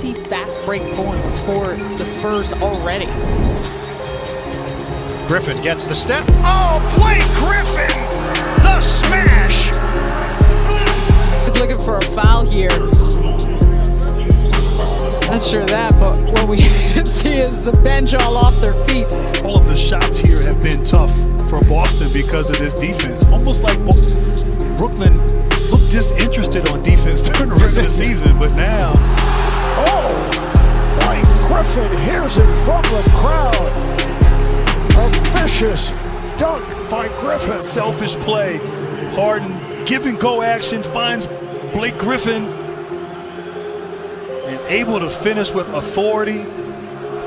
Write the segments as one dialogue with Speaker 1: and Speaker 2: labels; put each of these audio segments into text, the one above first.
Speaker 1: 20 fast break points for the Spurs already.
Speaker 2: Griffin gets the step. Oh, Blake Griffin! The smash!
Speaker 1: He's looking for a foul here. Not sure of that, but what we see is the bench all off their feet.
Speaker 3: All of the shots here have been tough for Boston because of this defense. Almost like Brooklyn looked disinterested on defense during the regular season, but now.
Speaker 4: Oh, Blake Griffin hears it from the crowd. A vicious dunk by Griffin.
Speaker 3: Selfish play. Harden giving go action, finds Blake Griffin and able to finish with authority.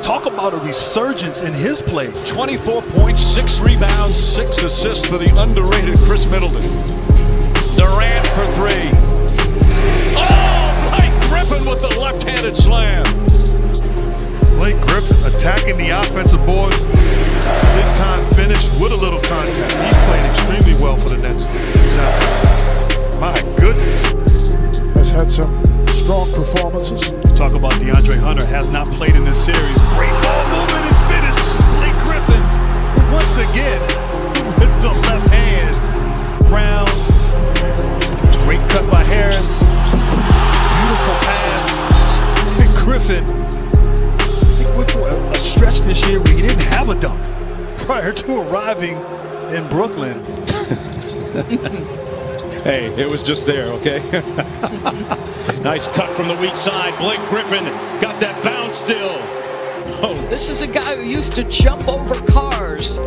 Speaker 3: Talk about a resurgence in his play.
Speaker 5: 24 points, 6 rebounds, 6 assists for the underrated Chris Middleton. Durant for 3. Oh, Blake Griffin with the left-handed slam.
Speaker 3: Blake Griffin attacking the offensive boards. Big time finish with a little contact. He's playing extremely well for the Nets this afternoon. My goodness.
Speaker 4: Has had some strong performances.
Speaker 3: Talk about DeAndre Hunter, has not played in this series. Great ball movement and finish. Blake Griffin once again with the left hand. Brown. Great cut by Harris. Beautiful pass. Blake Griffin. He went through a stretch this year where he didn't have a dunk prior to arriving in Brooklyn.
Speaker 5: Hey, it was just there, okay? Nice cut from the weak side. Blake Griffin got that bounce still. Oh.
Speaker 1: This is a guy who used to jump over cars.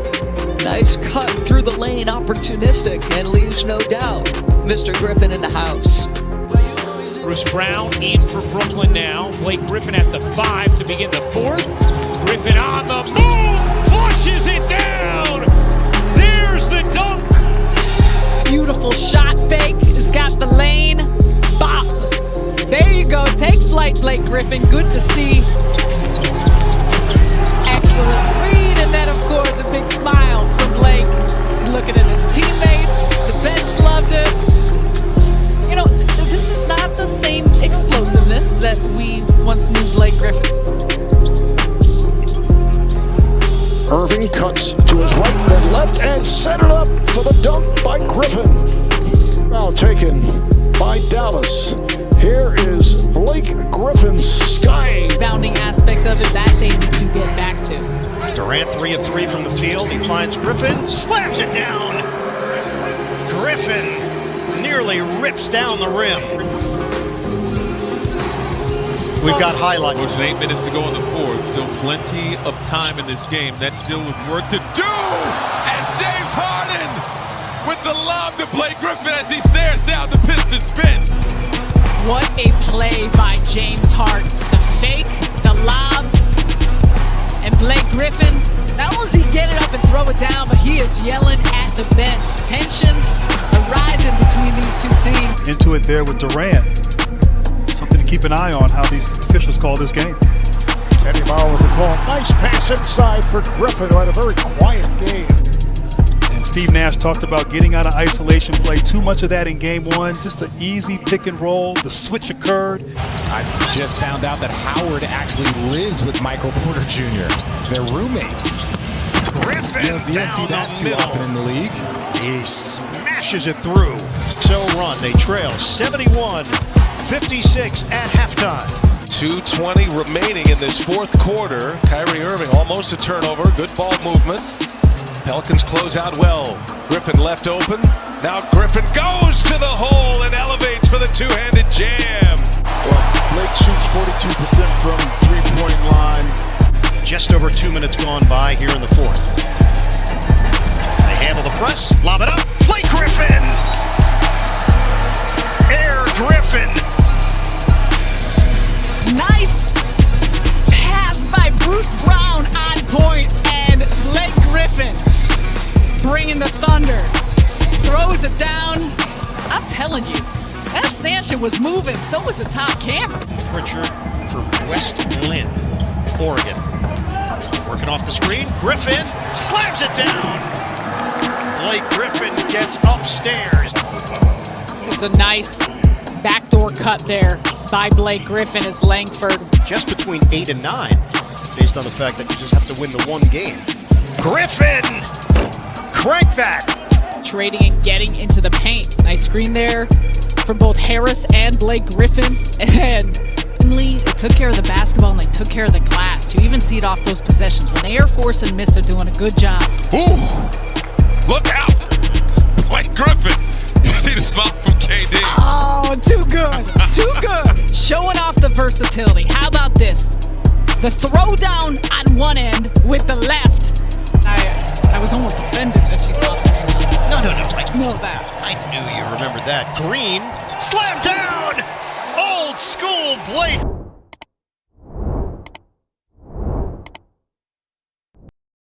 Speaker 1: Nice cut through the lane, opportunistic, and leaves no doubt Mr. Griffin in the house.
Speaker 6: Bruce Brown in for Brooklyn now. Blake Griffin at the 5 to begin the 4th. Griffin on the move, flushes it down. There's the dunk.
Speaker 1: Beautiful shot fake. It's got the lane. Bop. There you go. Take flight, Blake Griffin. Good to see. Excellent read. And then, of course, a big smile from Blake. Looking at his teammates. The bench loved it. You know, this is not the same explosiveness that we once knew Blake Griffin.
Speaker 4: Irving cuts to his right and left and set it up for the dunk by Griffin. Now taken by Dallas. Here is Blake Griffin's sky.
Speaker 1: Bounding aspect of it that they need to get back to.
Speaker 2: Durant 3 of 3 from the field. He finds Griffin, slams it down. Griffin nearly rips down the rim. We've got highlights.
Speaker 7: Coach, 8 minutes to go in the 4th. Still plenty of time in this game. That's still with work to do. As James Harden with the lob to Blake Griffin as he stares down the Pistons bench.
Speaker 1: What a play by James Harden. The fake, the lob, and Blake Griffin. Not only does he get it up and throw it down, but he is yelling at the bench. Tensions arising between these two teams.
Speaker 3: Into it there with Durant. Something to keep an eye on how these officials call this game.
Speaker 4: Kenny Mauer with the call. Nice pass inside for Griffin, who had a very quiet game.
Speaker 3: And Steve Nash talked about getting out of isolation play. Too much of that in game 1. Just an easy pick and roll. The switch occurred.
Speaker 8: I just found out that Howard actually lives with Michael Porter Jr. They're roommates.
Speaker 2: Griffin
Speaker 8: You don't see that too often in the league.
Speaker 2: He smashes it through. So run. They trail 71-56 at halftime.
Speaker 5: 2:20 remaining in this 4th quarter. Kyrie Irving almost a turnover. Good ball movement. Pelicans close out well. Griffin left open. Now Griffin goes to the hole and elevates for the two-handed jam.
Speaker 4: Well, Blake shoots 42% from three-point line.
Speaker 2: Just over 2 minutes gone by here in the 4th. They handle the press, lob it up. Blake Griffin! Air Griffin!
Speaker 1: Nice pass by Bruce Brown on point, and Blake Griffin bringing the thunder. Throws it down. I'm telling you, that stanchion was moving, so was the top camera.
Speaker 2: Pritchard for West Lynn, Oregon. Working off the screen, Griffin slams it down. Blake Griffin gets upstairs.
Speaker 1: It's a nice backdoor cut there. by Blake Griffin as Langford.
Speaker 2: Just between 8 and 9, based on the fact that you just have to win the one game. Griffin! Crank that!
Speaker 1: Trading and getting into the paint. Nice screen there from both Harris and Blake Griffin. And they took care of the basketball and they took care of the glass. You even see it off those possessions. When they Air Force and Miss are doing a good job.
Speaker 7: Ooh, look out! Blake Griffin. You see the smile from KD.
Speaker 1: Oh, too good. Too good. Showing off the versatility. How about this? The throwdown on one end with the left. I was almost offended that she thought that.
Speaker 2: No.
Speaker 1: I know that.
Speaker 2: I knew you remembered that. Green, slam down! Old school Blake.